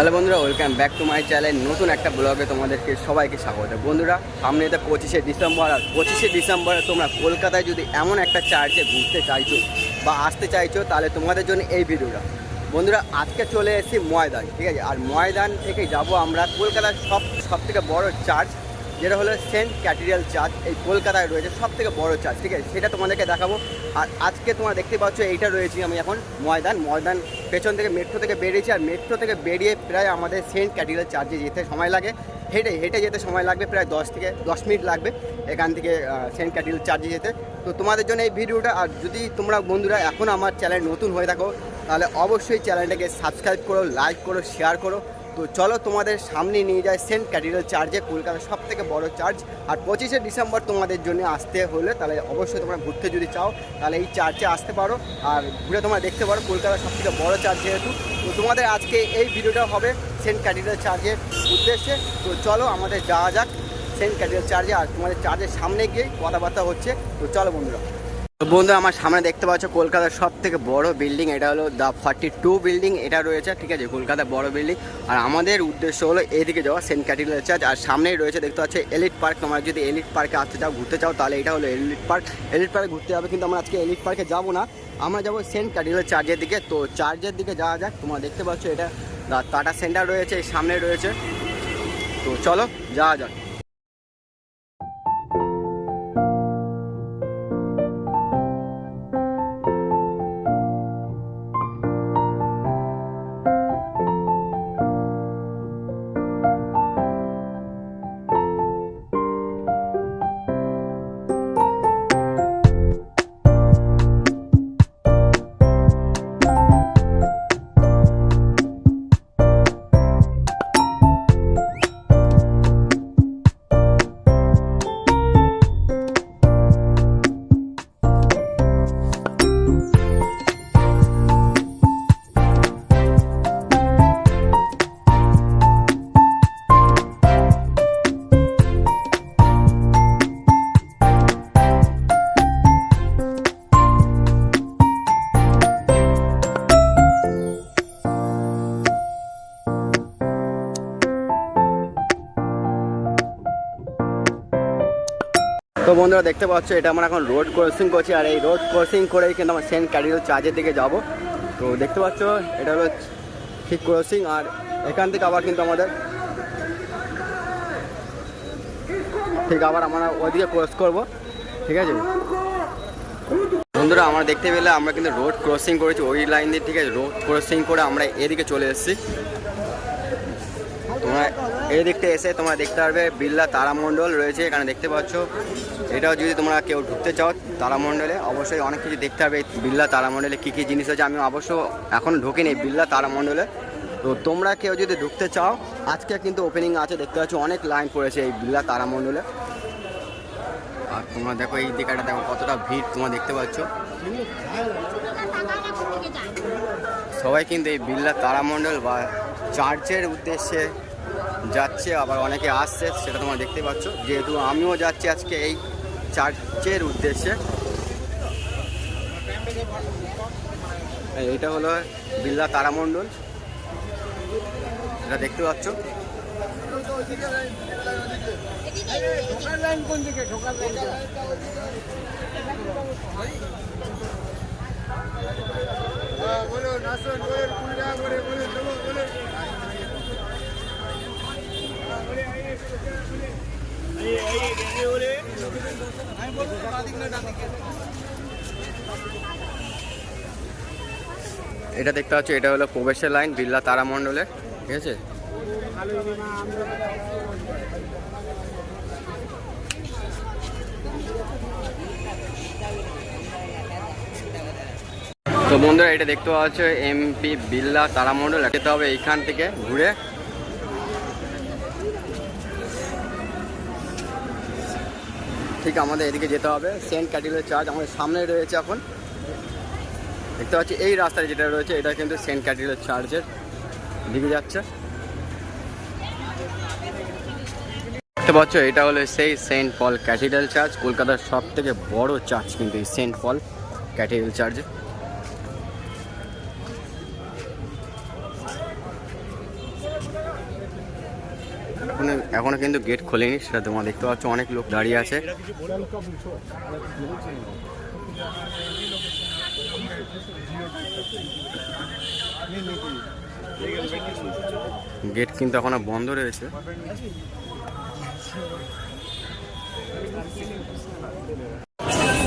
Hello বন্ধুরা, welcome back to my channel. নতুন একটা ব্লগে তোমাদেরকে সবাইকে স্বাগত। বন্ধুরা, সামনে তো 25শে ডিসেম্বর, আর 25শে ডিসেম্বরে তোমরা কলকাতায় যদি এমন একটা চার্চে ঘুরতে চাইছো বা আসতে চাইছো, তাহলে তোমাদের জন্য এই ভিডিওটা। বন্ধুরা, আজকে চলে এসেছি ময়দান, ঠিক আছে। আর ময়দান থেকে যাব আমরা কলকাতার সব থেকে বড় চার্চ, যেটা হলো সেন্ট ক্যাথিড্রাল চার্চ। এই কলকাতায় রয়েছে সব থেকে বড় চার্চ, ঠিক আছে। সেটা তোমাদেরকে দেখাবো। আর আজকে তোমরা দেখতে পাচ্ছ, এইটা রয়েছি আমি এখন ময়দান পেছন থেকে মেট্রো থেকে বেরিয়েছি। আর মেট্রো থেকে বেরিয়ে প্রায় আমাদের সেন্ট ক্যাথিড্রাল চার্চে যেতে সময় লাগে, হেঁটে যেতে সময় লাগবে প্রায় 10 মিনিট লাগবে এখান থেকে সেন্ট ক্যাথিড্রাল চার্চে যেতে। তো তোমাদের জন্য এই ভিডিওটা। আর যদি তোমরা বন্ধুরা এখন আমার চ্যানেল নতুন হয়ে থাকো, তাহলে অবশ্যই চ্যানেলটাকে সাবস্ক্রাইব করো, লাইক করো, শেয়ার করো। তো চলো তোমাদের সামনে নিয়ে যায় সেন্ট ক্যাথিড্রাল চার্চে, কলকাতার সব থেকে বড় চার্চ। আর 25শে ডিসেম্বর তোমাদের জন্য আসতে হলে, তাহলে অবশ্যই তোমরা ঘুরতে যদি চাও, তাহলে এই চার্চে আসতে পারো আর ঘুরে তোমরা দেখতে পারো কলকাতার সব থেকে বড় চার্চ যেহেতু। তো তোমাদের আজকে এই ভিডিওটা হবে সেন্ট ক্যাথিড্রাল চার্চের উদ্দেশ্যে। তো চলো আমাদের যাওয়া যাক সেন্ট ক্যাথিড্রাল চার্চে। আর তোমাদের চার্চের সামনে গিয়ে কথাবার্তা হচ্ছে। তো চলো বন্ধুরা। তো বন্ধু, আমার সামনে দেখতে পাচ্ছ কলকাতার সব থেকে বড় বিল্ডিং, এটা হলো দ্য 42 বিল্ডিং, এটা রয়েছে, ঠিক আছে, কলকাতার বড় বিল্ডিং। আর আমাদের উদ্দেশ্য হলো এইদিকে যাওয়া সেন্ট ক্যাথিড্রাল চার্চ। আর সামনেই রয়েছে দেখতে পাচ্ছ এলিট পার্ক। তোমরা যদি এলিট পার্কে আসতে চাও, ঘুরতে চাও, তাহলে এটা হলো এলিট পার্কে ঘুরতে যাবে। কিন্তু আমরা আজকে এলিট পার্কে যাবো না, আমরা যাবো সেন্ট ক্যাথিড্রাল চার্চের দিকে। তো চার্চের দিকে যাওয়া যাক। তোমরা দেখতে পাচ্ছ এটা টাটা সেন্টার রয়েছে, সামনে রয়েছে। তো চলো যাওয়া যাক। তো বন্ধুরা, দেখতে পাচ্ছ এটা আমরা এখন রোড ক্রসিং করছি। আর এই রোড ক্রসিং করেই কিন্তু আমরা সেন্ট ক্যাথিড্রাল চার্চের দিকে যাব। তো দেখতে পাচ্ছ এটা হলো ঠিক ক্রসিং। আর এখান থেকে আবার কিন্তু আমাদের আমরা ওইদিকে ক্রস করবো, ঠিক আছে বন্ধুরা। আমরা দেখতে পেলে আমরা কিন্তু রোড ক্রসিং করেছি ওই লাইন দিয়ে, ঠিক আছে। রোড ক্রসিং করে আমরা এদিকে চলে এসেছি। তোমরা এই দিকটা এসে তোমরা দেখতে পারবে বিড়লা তারামণ্ডল রয়েছে এখানে, দেখতে পাচ্ছ। এটাও যদি তোমরা কেউ ঢুকতে চাও তারামণ্ডলে, অবশ্যই অনেক কিছু দেখতে হবে বিড়লা তারামণ্ডলে কী কী জিনিস আছে। আমি অবশ্য এখন ঢুকিনি বিড়লা তারামণ্ডলে। তো তোমরা কেউ যদি ঢুকতে চাও, আজকে কিন্তু ওপেনিং আছে, দেখতে পাচ্ছ অনেক লাইন পড়েছে এই বিড়লা তারামণ্ডলে। আর তোমরা দেখো এই দিকটা দেখো কতটা ভিড় তোমরা দেখতে পাচ্ছ। সবাই কিন্তু এই বিড়লা তারামণ্ডল বা চার্চের উদ্দেশ্যে যাচ্ছে, আবার অনেকে আসছে, সেটা তোমরা দেখতে পাচ্ছ। যেহেতু আমিও যাচ্ছি আজকে এই চার্চের উদ্দেশ্যে। এইটা হলো বিড়লা তারামণ্ডল, এটা দেখতে পাচ্ছ। এটা দেখতে পাচ্ছ, এটা হলো প্রবেশের লাইন বিড়লা তারামণ্ডলে, ঠিক আছে। তো বন্ধুরা, এটা দেখতে পাচ্ছ এমপি বিড়লা তারামণ্ডল। যেতে হবে এইখান থেকে ঘুরে। ঠিক আমাদের এদিকে যেতে হবে সেন্ট ক্যাথিড্রাল চার্চ আমাদের সামনে রয়েছে। এখন দেখতে পাচ্ছি এই রাস্তায় যেটা রয়েছে, এটা কিন্তু সেন্ট ক্যাথিড্রাল চার্চের দিকে যাচ্ছে। দেখতে পাচ্ছ এটা হলো সেই সেন্ট পল ক্যাথিড্রাল চার্চ, কলকাতার সব থেকে বড় চার্চ কিন্তু এই সেন্ট পল ক্যাথিড্রাল চার্চ। এখনো কিন্তু গেট খোলেনি, সেটা তোমরা দেখতে পাচ্ছ, অনেক লোক দাঁড়িয়ে আছে। গেট কিন্তু এখনো বন্ধ রয়েছে।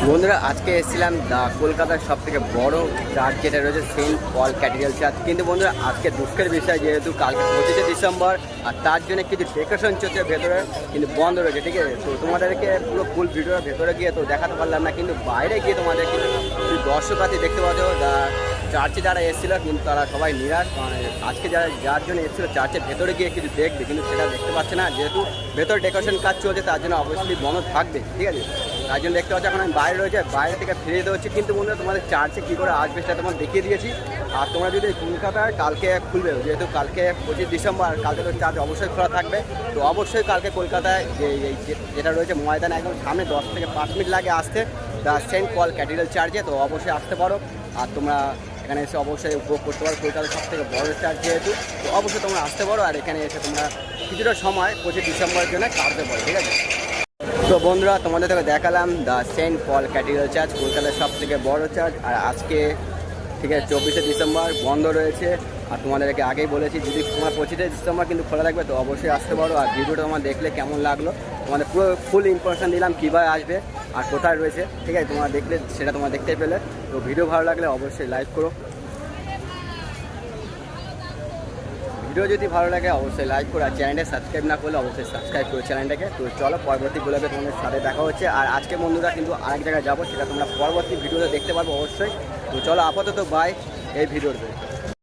বন্ধুরা আজকে এসেছিলাম কলকাতার সব থেকে বড় চার্চ যেটা রয়েছে সেন্ট পল ক্যাথিড্রাল চার্চ। কিন্তু বন্ধুরা আজকে দুঃখের বিষয়, যেহেতু কালকে 25শে ডিসেম্বর আর তার জন্য কিছু ডেকোরেশন চলছে ভেতরে, কিন্তু বন্ধ রয়েছে। ঠিক আছে, তো তোমাদেরকে পুরো ফুল ভিডিওটা ভেতরে গিয়ে তো দেখাতে পারলাম না, কিন্তু বাইরে গিয়ে তোমাদেরকে দর্শকার্থী দেখতে পাচ্ছ। চার্চে যারা এসেছিলো কিন্তু তারা সবাই নিরাশ, মানে আজকে যার জন্য এসেছিলো চার্চের ভেতরে গিয়ে কিছু দেখবে, কিন্তু সেটা দেখতে পাচ্ছে না, যেহেতু ভেতরে ডেকোরেশন কাজ চলছে তার জন্য অবশ্যই বন্ধ থাকবে। ঠিক আছে, তার জন্য দেখতে পাচ্ছি এখন আমি বাইরে রয়েছে, বাইরে থেকে ফিরে যেতে হচ্ছে। কিন্তু বন্ধুরা তোমাদের চার্চে কী করে আসবে সেটা তোমার দেখিয়ে দিয়েছি। আর তোমরা যদি কলকাতায় কালকে খুলবে, যেহেতু কালকে 25 ডিসেম্বর, কালকে তো চার্চ অবশ্যই খোলা থাকবে, তো অবশ্যই কালকে কলকাতায় যেটা রয়েছে ময়দানে একদম সামনে 10 থেকে 5 মিনিট লাগে আসতে, দ্য সেন্ট পল ক্যাথিড্রাল চার্চে, তো অবশ্যই আসতে পারো। আর তোমরা এখানে এসে অবশ্যই উপভোগ করতে পারো, কলকাতার সব থেকে বড় চার্চ যেহেতু, তো অবশ্যই তোমরা আসতে পারো। আর এখানে এসে তোমরা কিছুটা সময় 25 ডিসেম্বরের জন্য কাটতে পারো। ঠিক আছে, তো বন্ধুরা তোমাদের থেকে দেখালাম the Saint Paul cathedral church, কলকাতার সব থেকে বড় চার্চ। আর আজকে ঠিক আছে 24শে ডিসেম্বর বন্ধ রয়েছে। আর তোমাদেরকে আগেই বলেছি যদি তোমার 25শে ডিসেম্বর কিন্তু খোলা থাকবে, তো অবশ্যই আসতে পারো। আর ভিডিওটা তোমার দেখলে কেমন লাগলো, তোমাদের পুরো ফুল ইনফরমেশান দিলাম কীভাবে আসবে আর কোথায় রয়েছে। ঠিক আছে, তোমরা দেখলে সেটা তোমরা দেখতে পেলে। তো ভিডিও ভালো লাগলে অবশ্যই লাইক করো, ভিডিও যদি ভালো লাগে অবশ্যই লাইক করো, আর চ্যানেলটা সাবস্ক্রাইব না করলে অবশ্যই সাবস্ক্রাইব করো চ্যানেলটাকে। তো চলো পরবর্তী ব্লগে তোমাদের সাথে দেখা হচ্ছে। আর আজকে বন্ধুরা কিন্তু আরেক জায়গায় যাবো, সেটা তোমরা পরবর্তী ভিডিওতে দেখতে পারবো অবশ্যই। তো চলো আপাতত বাই এই ভিডিওতে।